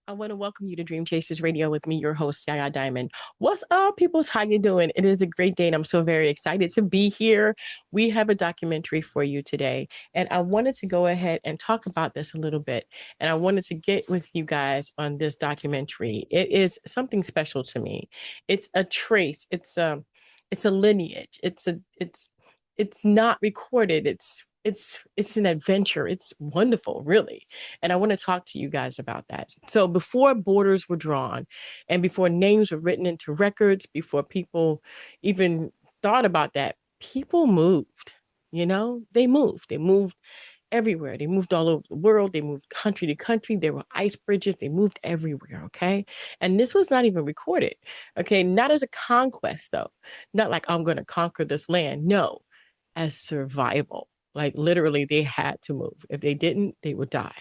I want to welcome you to Dream Chasers Radio with me, your host, Yaya Diamond. What's up, peoples? How you doing? It is a great day, and I'm so very excited to be here. We have a documentary for you today, and I wanted to go ahead and talk about this a little bit. And I wanted to get with you guys on this documentary. It is something special to me. It's a trace. It's a lineage. It's not recorded. It's an adventure. It's wonderful, really. And I want to talk to you guys about that. So before borders were drawn and before names were written into records, before people even thought about that, people moved. They moved. They moved everywhere. They moved all over the world. They moved country to country. There were ice bridges. They moved everywhere. Okay. And this was not even recorded. Okay. Not as a conquest, though. Not like I'm going to conquer this land. No, as survival. Like literally, they had to move. If they didn't, they would die.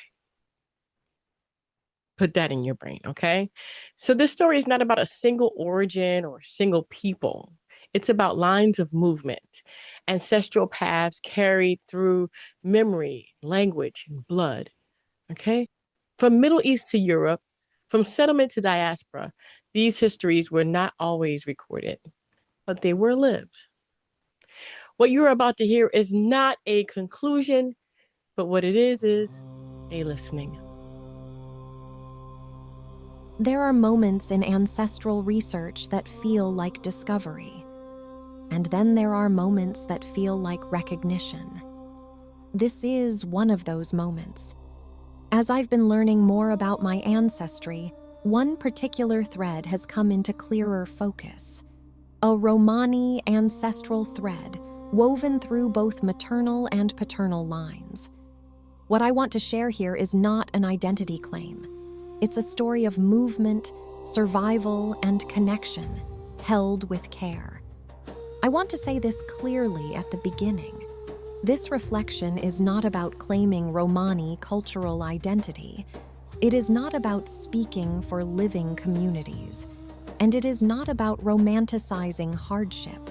Put that in your brain, okay? So this story is not about a single origin or a single people. It's about lines of movement, ancestral paths carried through memory, language, and blood, okay? From Middle East to Europe, from settlement to diaspora, these histories were not always recorded, but they were lived. What you're about to hear is not a conclusion, but what it is a listening. There are moments in ancestral research that feel like discovery, and then there are moments that feel like recognition. This is one of those moments. As I've been learning more about my ancestry, one particular thread has come into clearer focus. A Romani ancestral thread woven through both maternal and paternal lines. What I want to share here is not an identity claim. It's a story of movement, survival, and connection, held with care. I want to say this clearly at the beginning. This reflection is not about claiming Romani cultural identity. It is not about speaking for living communities. And it is not about romanticizing hardship.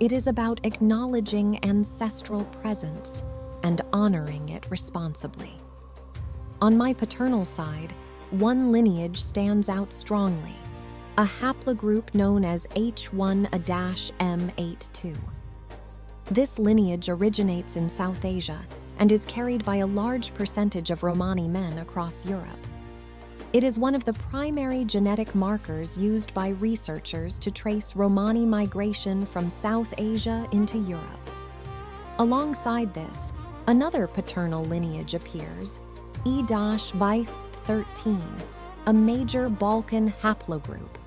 It is about acknowledging ancestral presence and honoring it responsibly. On my paternal side, one lineage stands out strongly, a haplogroup known as H1-M82. This lineage originates in South Asia and is carried by a large percentage of Romani men across Europe. It is one of the primary genetic markers used by researchers to trace Romani migration from South Asia into Europe. Alongside this, another paternal lineage appears, E-13, a major Balkan haplogroup.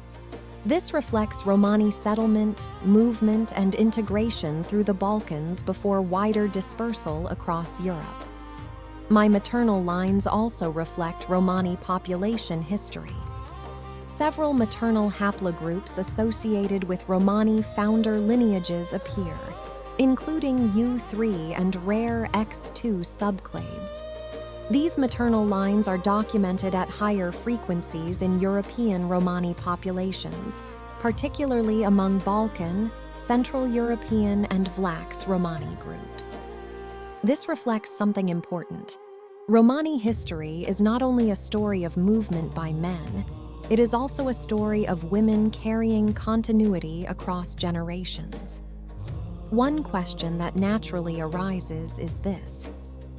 This reflects Romani settlement, movement, and integration through the Balkans before wider dispersal across Europe. My maternal lines also reflect Romani population history. Several maternal haplogroups associated with Romani founder lineages appear, including U3 and rare X2 subclades. These maternal lines are documented at higher frequencies in European Romani populations, particularly among Balkan, Central European, and Vlax Romani groups. This reflects something important. Romani history is not only a story of movement by men, it is also a story of women carrying continuity across generations. One question that naturally arises is this: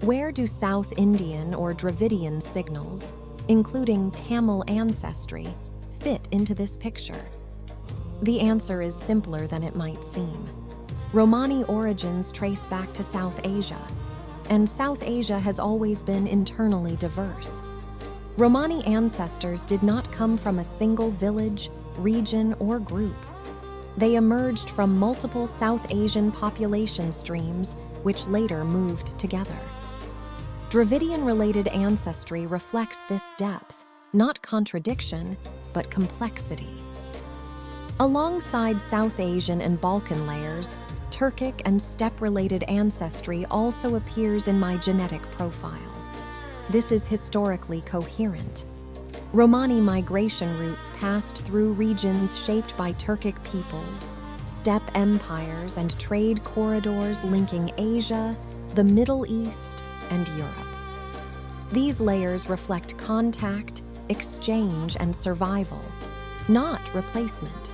where do South Indian or Dravidian signals, including Tamil ancestry, fit into this picture? The answer is simpler than it might seem. Romani origins trace back to South Asia, and South Asia has always been internally diverse. Romani ancestors did not come from a single village, region, or group. They emerged from multiple South Asian population streams, which later moved together. Dravidian-related ancestry reflects this depth, not contradiction, but complexity. Alongside South Asian and Balkan layers, Turkic and steppe-related ancestry also appears in my genetic profile. This is historically coherent. Romani migration routes passed through regions shaped by Turkic peoples, steppe empires, and trade corridors linking Asia, the Middle East, and Europe. These layers reflect contact, exchange, and survival, not replacement.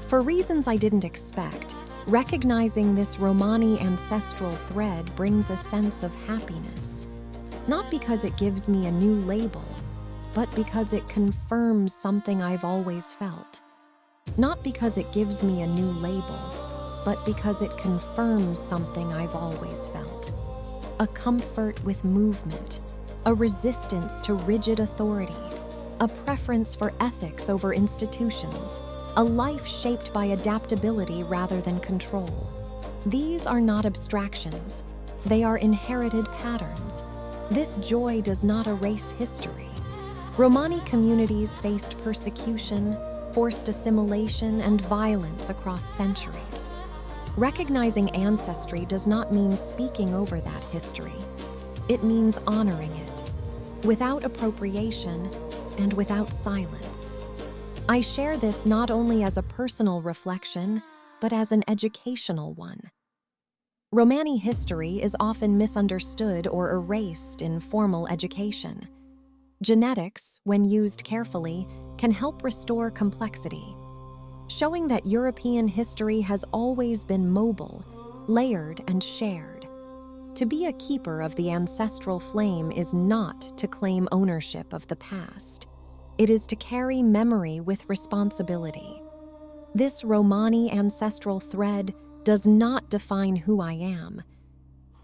For reasons I didn't expect, recognizing this Romani ancestral thread brings a sense of happiness. Not because it gives me a new label, but because it confirms something I've always felt. Not because it gives me a new label, but because it confirms something I've always felt. A comfort with movement, a resistance to rigid authority, a preference for ethics over institutions, a life shaped by adaptability rather than control. These are not abstractions. They are inherited patterns. This joy does not erase history. Romani communities faced persecution, forced assimilation, and violence across centuries. Recognizing ancestry does not mean speaking over that history. It means honoring it, without appropriation and without silence. I share this not only as a personal reflection, but as an educational one. Romani history is often misunderstood or erased in formal education. Genetics, when used carefully, can help restore complexity, showing that European history has always been mobile, layered, and shared. To be a keeper of the ancestral flame is not to claim ownership of the past. It is to carry memory with responsibility. This Romani ancestral thread does not define who I am,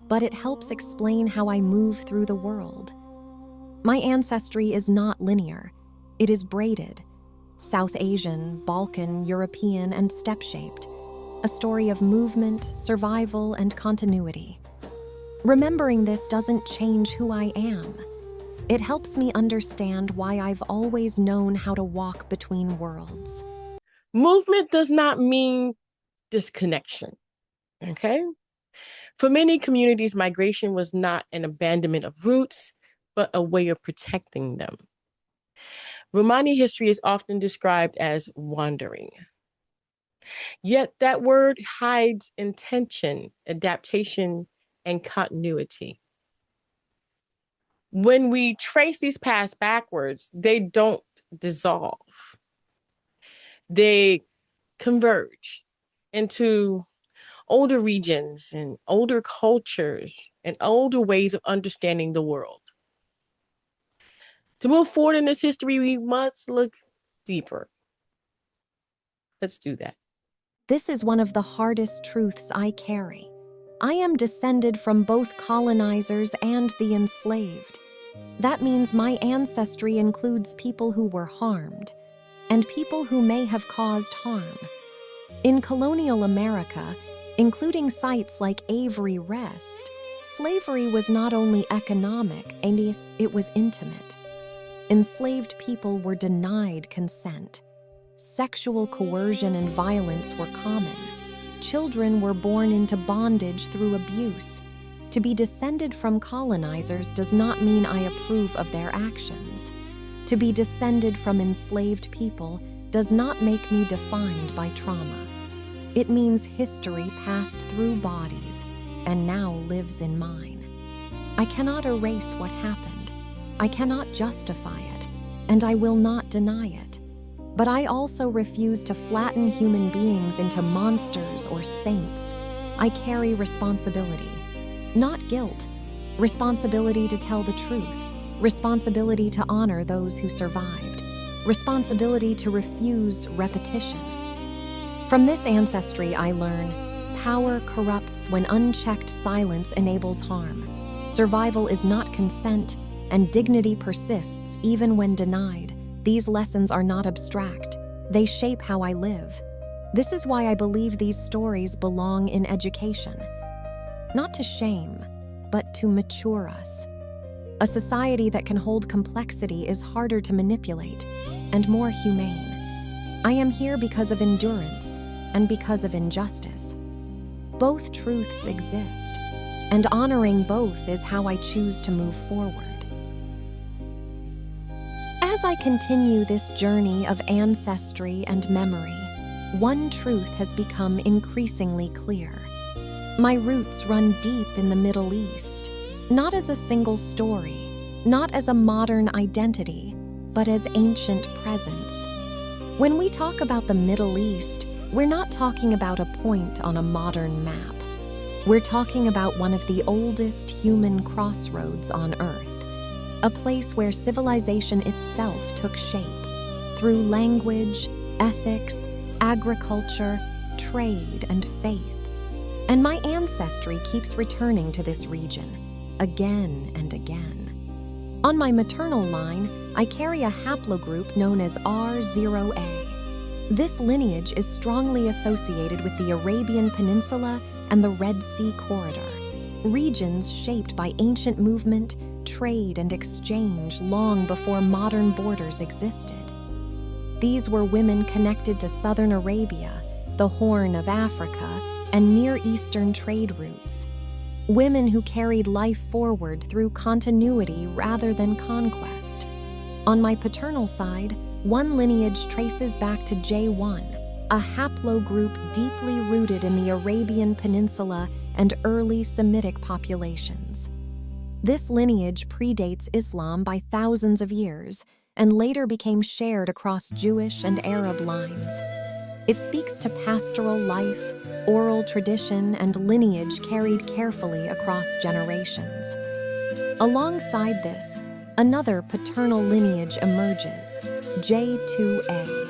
but it helps explain how I move through the world. My ancestry is not linear. It is braided, South Asian, Balkan, European, and steppe-shaped, a story of movement, survival, and continuity. Remembering this doesn't change who I am. It helps me understand why I've always known how to walk between worlds. Movement does not mean disconnection, okay? For many communities, migration was not an abandonment of roots, but a way of protecting them. Romani history is often described as wandering. Yet that word hides intention, adaptation, and continuity. When we trace these paths backwards, they don't dissolve. They converge into older regions and older cultures and older ways of understanding the world. To move forward in this history, we must look deeper. Let's do that. This is one of the hardest truths I carry. I am descended from both colonizers and the enslaved. That means my ancestry includes people who were harmed and people who may have caused harm. In colonial America, including sites like Avery Rest, slavery was not only economic, it was intimate. Enslaved people were denied consent. Sexual coercion and violence were common. Children were born into bondage through abuse. To be descended from colonizers does not mean I approve of their actions. To be descended from enslaved people does not make me defined by trauma. It means history passed through bodies and now lives in mine. I cannot erase what happened. I cannot justify it, and I will not deny it. But I also refuse to flatten human beings into monsters or saints. I carry responsibility, not guilt. Responsibility to tell the truth. Responsibility to honor those who survived. Responsibility to refuse repetition. From this ancestry, I learn, power corrupts when unchecked silence enables harm. Survival is not consent, and dignity persists even when denied. These lessons are not abstract. They shape how I live. This is why I believe these stories belong in education. Not to shame, but to mature us. A society that can hold complexity is harder to manipulate and more humane. I am here because of endurance and because of injustice. Both truths exist, and honoring both is how I choose to move forward. As I continue this journey of ancestry and memory, one truth has become increasingly clear. My roots run deep in the Middle East, not as a single story, not as a modern identity, but as ancient presence. When we talk about the Middle East, we're not talking about a point on a modern map. We're talking about one of the oldest human crossroads on Earth, a place where civilization itself took shape through language, ethics, agriculture, trade, and faith. And my ancestry keeps returning to this region, again and again. On my maternal line, I carry a haplogroup known as R0A. This lineage is strongly associated with the Arabian Peninsula and the Red Sea corridor, regions shaped by ancient movement, trade, and exchange long before modern borders existed. These were women connected to southern Arabia, the Horn of Africa, and Near Eastern trade routes. Women who carried life forward through continuity rather than conquest. On my paternal side, one lineage traces back to J1, a haplogroup deeply rooted in the Arabian Peninsula and early Semitic populations. This lineage predates Islam by thousands of years and later became shared across Jewish and Arab lines. It speaks to pastoral life, oral tradition, and lineage carried carefully across generations. Alongside this, another paternal lineage emerges, J2A.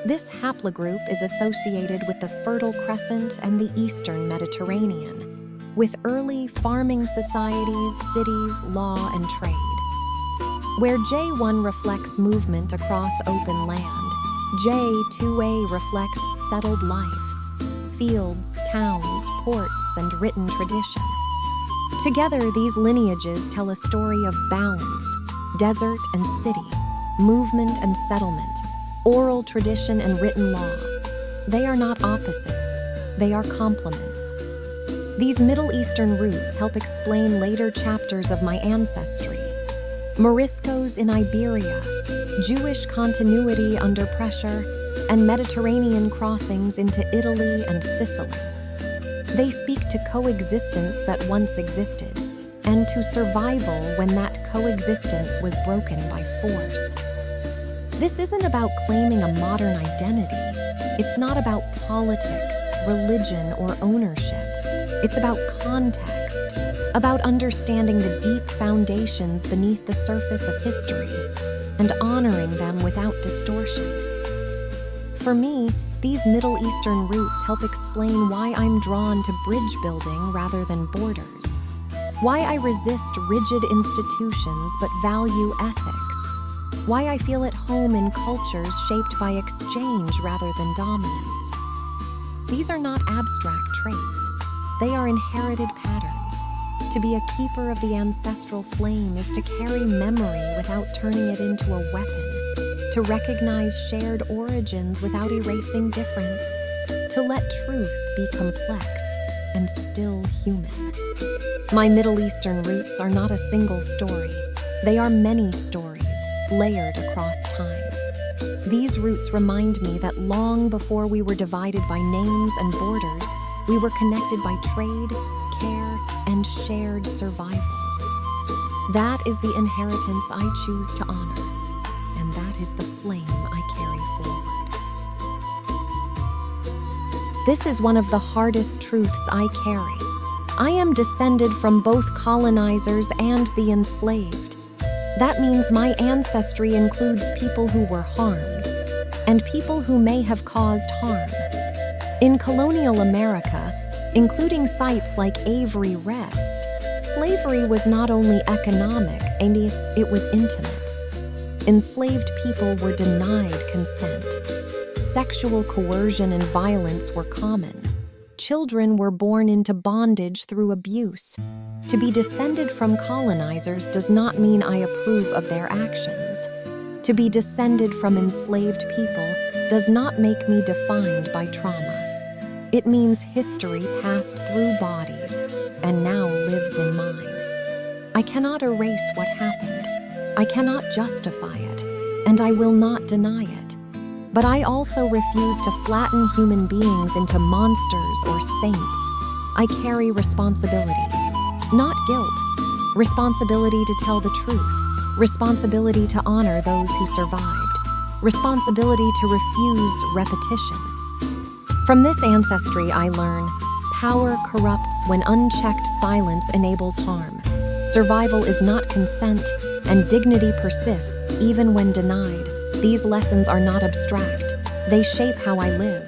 This haplogroup is associated with the Fertile Crescent and the Eastern Mediterranean, with early farming societies, cities, law, and trade. Where J1 reflects movement across open land, J2A reflects settled life, fields, towns, ports, and written tradition. Together, these lineages tell a story of balance, desert and city, movement and settlement, oral tradition and written law. They are not opposites, they are complements. These Middle Eastern roots help explain later chapters of my ancestry. Moriscos in Iberia, Jewish continuity under pressure, and Mediterranean crossings into Italy and Sicily. They speak to coexistence that once existed, and to survival when that coexistence was broken by force. This isn't about claiming a modern identity. It's not about politics, religion, or ownership. It's about context, about understanding the deep foundations beneath the surface of history and honoring them without distortion. For me, these Middle Eastern roots help explain why I'm drawn to bridge building rather than borders, why I resist rigid institutions but value ethics, why I feel at home in cultures shaped by exchange rather than dominance. These are not abstract traits. They are inherited patterns. To be a keeper of the ancestral flame is to carry memory without turning it into a weapon, to recognize shared origins without erasing difference, to let truth be complex and still human. My Middle Eastern roots are not a single story. They are many stories, layered across time. These roots remind me that long before we were divided by names and borders, we were connected by trade, care, and shared survival. That is the inheritance I choose to honor, and that is the flame I carry forward. This is one of the hardest truths I carry. I am descended from both colonizers and the enslaved. That means my ancestry includes people who were harmed, and people who may have caused harm. In colonial America, including sites like Avery Rest, slavery was not only economic, and it was intimate. Enslaved people were denied consent. Sexual coercion and violence were common. Children were born into bondage through abuse. To be descended from colonizers does not mean I approve of their actions. To be descended from enslaved people does not make me defined by trauma. It means history passed through bodies and now lives in mine. I cannot erase what happened. I cannot justify it, and I will not deny it. But I also refuse to flatten human beings into monsters or saints. I carry responsibility, not guilt. Responsibility to tell the truth, responsibility to honor those who survived, responsibility to refuse repetition. From this ancestry, I learn power corrupts when unchecked silence enables harm. Survival is not consent, and dignity persists even when denied. These lessons are not abstract. They shape how I live.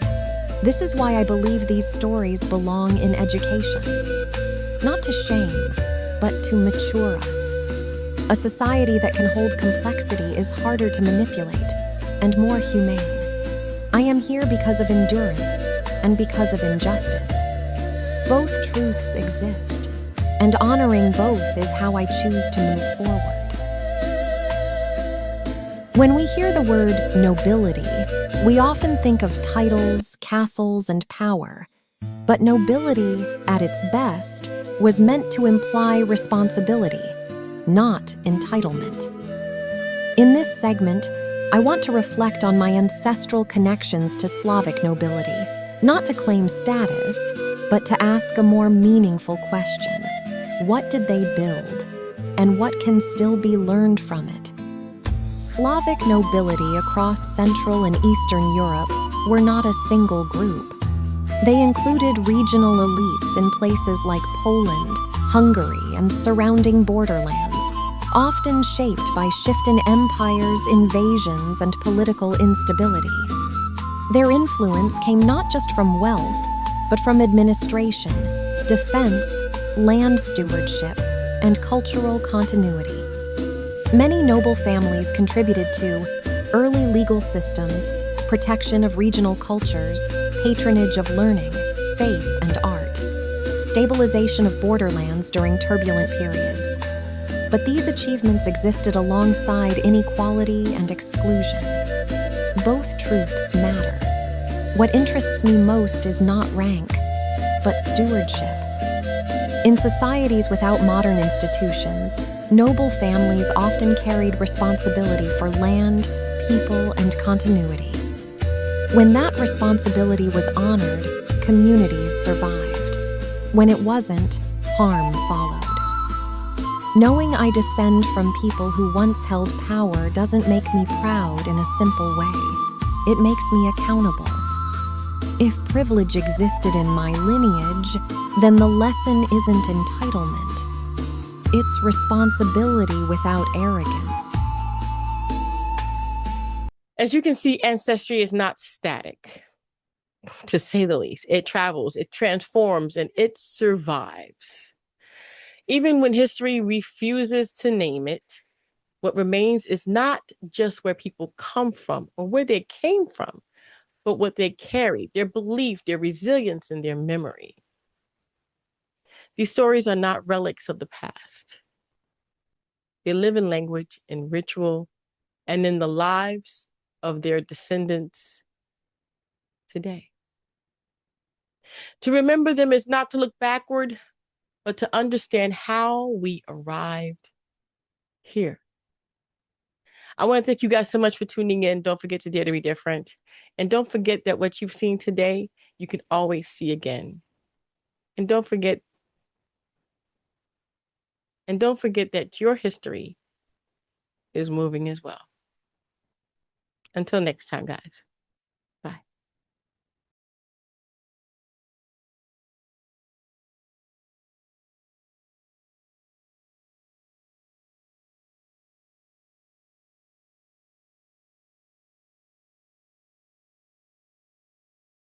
This is why I believe these stories belong in education. Not to shame, but to mature us. A society that can hold complexity is harder to manipulate and more humane. I am here because of endurance and because of injustice. Both truths exist, and honoring both is how I choose to move forward. When we hear the word nobility, we often think of titles, castles, and power. But nobility, at its best, was meant to imply responsibility, not entitlement. In this segment, I want to reflect on my ancestral connections to Slavic nobility, not to claim status, but to ask a more meaningful question. What did they build, and what can still be learned from it? Slavic nobility across Central and Eastern Europe were not a single group. They included regional elites in places like Poland, Hungary, and surrounding borderlands, often shaped by shifting empires, invasions, and political instability. Their influence came not just from wealth, but from administration, defense, land stewardship, and cultural continuity. Many noble families contributed to early legal systems, protection of regional cultures, patronage of learning, faith, and art, stabilization of borderlands during turbulent periods. But these achievements existed alongside inequality and exclusion. Both truths matter. What interests me most is not rank, but stewardship. In societies without modern institutions, noble families often carried responsibility for land, people, and continuity. When that responsibility was honored, communities survived. When it wasn't, harm followed. Knowing I descend from people who once held power doesn't make me proud in a simple way. It makes me accountable. If privilege existed in my lineage, then the lesson isn't entitlement. It's responsibility without arrogance. As you can see, ancestry is not static, to say the least. It travels, it transforms, and it survives. Even when history refuses to name it, what remains is not just where people come from or where they came from, but what they carry, their belief, their resilience, and their memory. These stories are not relics of the past. They live in language, in ritual, and in the lives of their descendants today. To remember them is not to look backward, but to understand how we arrived here. I want to thank you guys so much for tuning in. Don't forget to dare to be different. And don't forget that what you've seen today, you can always see again. And don't forget that your history is moving as well. Until next time, guys.